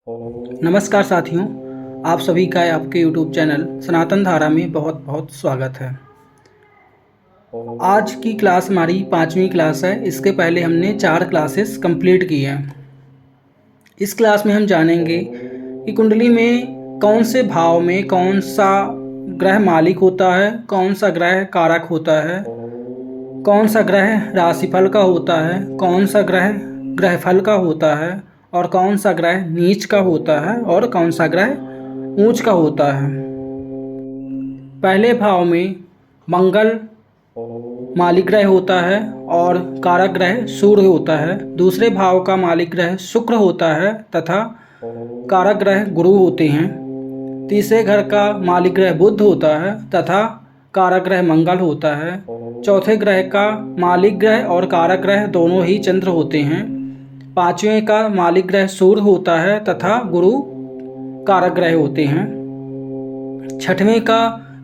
नमस्कार साथियों, आप सभी का आपके YouTube चैनल सनातन धारा में बहुत बहुत स्वागत है। आज की क्लास हमारी 5वीं क्लास है। इसके पहले हमने 4 क्लासेस कंप्लीट की हैं। इस क्लास में हम जानेंगे कि कुंडली में कौन से भाव में कौन सा ग्रह मालिक होता है, कौन सा ग्रह कारक होता है, कौन सा ग्रह राशिफल का होता है, कौन सा ग्रह ग्रहफल का होता है और कौन सा ग्रह नीच का होता है और कौन सा ग्रह ऊंच का होता है। पहले भाव में मंगल मालिक ग्रह होता है और कारक ग्रह सूर्य होता है। दूसरे भाव का मालिक ग्रह शुक्र होता है तथा कारक ग्रह गुरु होते हैं। तीसरे घर का मालिक ग्रह बुध होता है तथा कारक ग्रह मंगल होता है। चौथे ग्रह का मालिक ग्रह और कारक ग्रह दोनों ही चंद्र होते हैं। पांचवें का मालिक ग्रह सूर्य होता है तथा गुरु कारक ग्रह होते हैं। छठवें का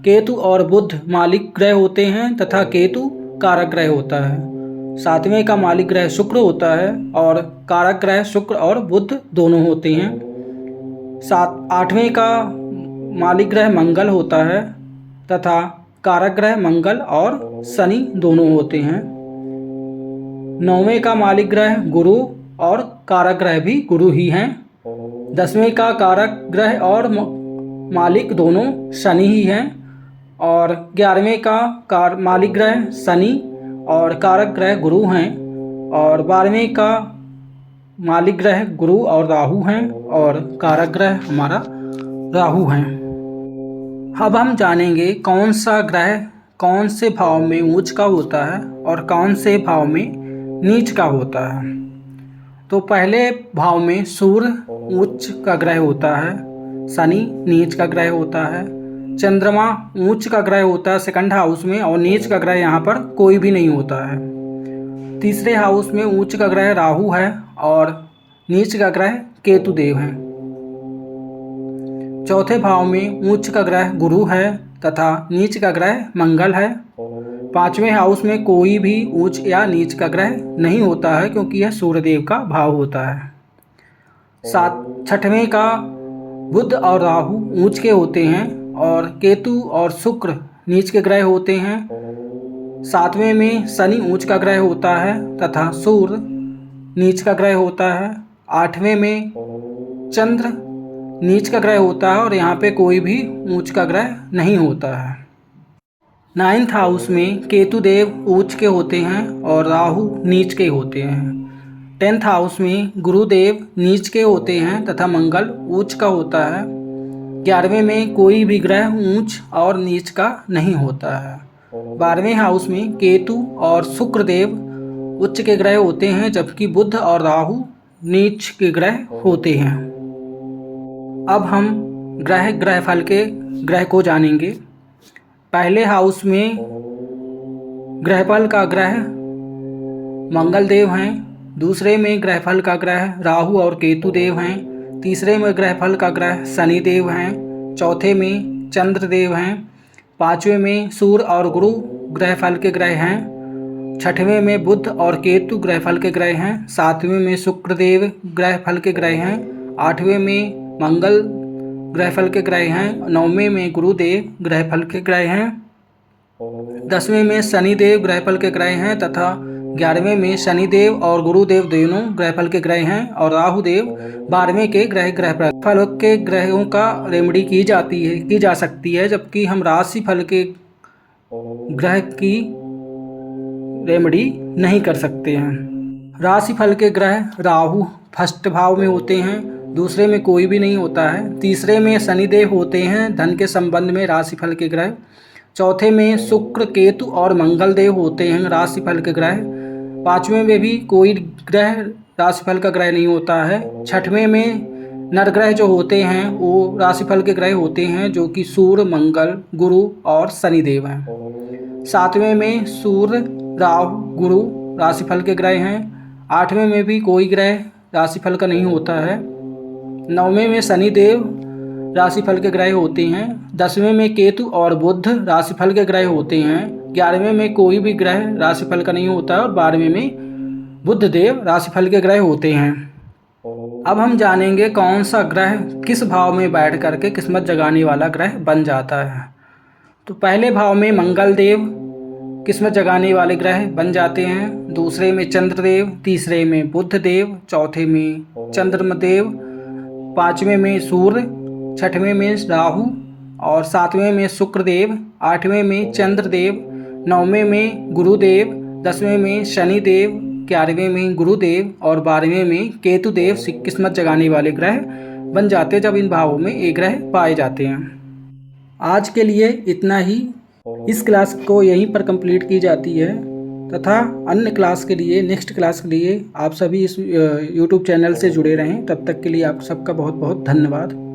केतु और बुध मालिक ग्रह होते हैं तथा केतु कारक ग्रह होता है। सातवें का मालिक ग्रह शुक्र होता है और कारक ग्रह शुक्र और बुध दोनों होते हैं। आठवें का मालिक ग्रह मंगल होता है तथा कारक ग्रह मंगल और शनि दोनों होते हैं। नौवें का मालिक ग्रह गुरु और कारक ग्रह भी गुरु ही हैं। 10वें का कारक ग्रह और मालिक दोनों शनि ही हैं और 11वें का मालिक ग्रह शनि और कारक ग्रह गुरु हैं और 12वें का मालिक ग्रह गुरु और राहु हैं और कारक ग्रह हमारा राहु हैं। अब हम जानेंगे कौन सा ग्रह कौन से भाव में उच्च का होता है और कौन से भाव में नीच का होता है। तो पहले भाव में सूर्य उच्च का ग्रह होता है, शनि नीच का ग्रह होता है, चंद्रमा उच्च का ग्रह होता है सेकंड हाउस में और नीच का ग्रह यहाँ पर कोई भी नहीं होता है। तीसरे हाउस में उच्च का ग्रह राहु है और नीच का ग्रह केतु देव है। चौथे भाव में उच्च का ग्रह गुरु है तथा नीच का ग्रह मंगल है। पांचवें हाउस में कोई भी उच्च या नीच का ग्रह नहीं होता है क्योंकि यह सूर्यदेव का भाव होता है। छठवें का बुध और राहु उच्च के होते हैं और केतु और शुक्र नीच के ग्रह होते हैं। सातवें में शनि उच्च का ग्रह होता है तथा सूर्य नीच का ग्रह होता है। आठवें में चंद्र नीच का ग्रह होता है और यहाँ पे कोई भी उच्च का ग्रह नहीं होता है। 9th हाउस में केतु देव उच्च के होते हैं और राहु नीच के होते हैं। 10th हाउस में गुरुदेव नीच के होते हैं तथा मंगल उच्च का होता है। 11वें में कोई भी ग्रह ऊंच और नीच का नहीं होता है। 12वें हाउस में केतु और शुक्र देव उच्च के ग्रह होते हैं जबकि बुध और राहु नीच के ग्रह होते हैं। अब हम ग्रहफल के ग्रह को जानेंगे। पहले हाउस में ग्रहफल का ग्रह मंगल देव हैं। दूसरे में ग्रहफल का ग्रह राहु और केतु देव हैं। तीसरे में ग्रहफल का ग्रह शनि देव हैं। चौथे में चंद्र देव हैं। पांचवें में सूर्य और गुरु ग्रहफल के ग्रह हैं। छठवें में बुध और केतु ग्रहफल के ग्रह हैं। सातवें में शुक्र देव ग्रहफल के ग्रह हैं। आठवें में मंगल ग्रहफल के ग्रह हैं। 9वें में गुरुदेव ग्रहफल के ग्रह हैं। 10वें में शनिदेव ग्रहफल के ग्रह हैं तथा 11वें में शनिदेव और गुरुदेव दोनों ग्रहफल के ग्रह हैं और राहुदेव 12वें के ग्रहफल के ग्रहों का रेमेडी की जा सकती है जबकि हम राशि फल के ग्रह की रेमेडी नहीं कर सकते हैं। राशि फल के ग्रह राहु फर्स्ट भाव में होते हैं, दूसरे में कोई भी नहीं होता है। तीसरे में शनिदेव होते हैं धन के संबंध में राशिफल के ग्रह। चौथे में शुक्र केतु और मंगल देव होते हैं राशिफल के ग्रह। पांचवें में भी कोई ग्रह राशिफल का ग्रह नहीं होता है। छठवें में नरग्रह जो होते हैं वो राशिफल के ग्रह होते हैं जो कि सूर्य मंगल गुरु और शनिदेव हैं। सातवें में सूर्य राहु गुरु राशिफल के ग्रह हैं। आठवें में भी कोई ग्रह राशिफल का नहीं होता है। 9वें में शनिदेव राशिफल के ग्रह होते हैं। 10वें में केतु और बुध राशिफल के ग्रह होते हैं। 11वें में कोई भी ग्रह राशिफल का नहीं होता है और 12वें में बुध देव राशिफल के ग्रह होते हैं। अब हम जानेंगे कौन सा ग्रह किस भाव में बैठ करके किस्मत जगाने वाला ग्रह बन जाता है। तो पहले भाव में मंगल देव किस्मत जगाने वाले ग्रह बन जाते हैं, दूसरे में चंद्रदेव, तीसरे में बुध देव, चौथे में चंद्रमदेव, पाँचवें में सूर्य, छठवें में राहु और सातवें में शुक्रदेव, आठवें में चंद्रदेव, नौवें में गुरुदेव, 10वें में शनिदेव, 11वें में गुरुदेव और 12वें में केतुदेव किस्मत जगाने वाले ग्रह बन जाते हैं जब इन भावों में ये ग्रह पाए जाते हैं। आज के लिए इतना ही। इस क्लास को यहीं पर कंप्लीट की जाती है तथा अन्य क्लास के लिए, नेक्स्ट क्लास के लिए आप सभी इस यूट्यूब चैनल से जुड़े रहें। तब तक के लिए आप सबका बहुत बहुत धन्यवाद।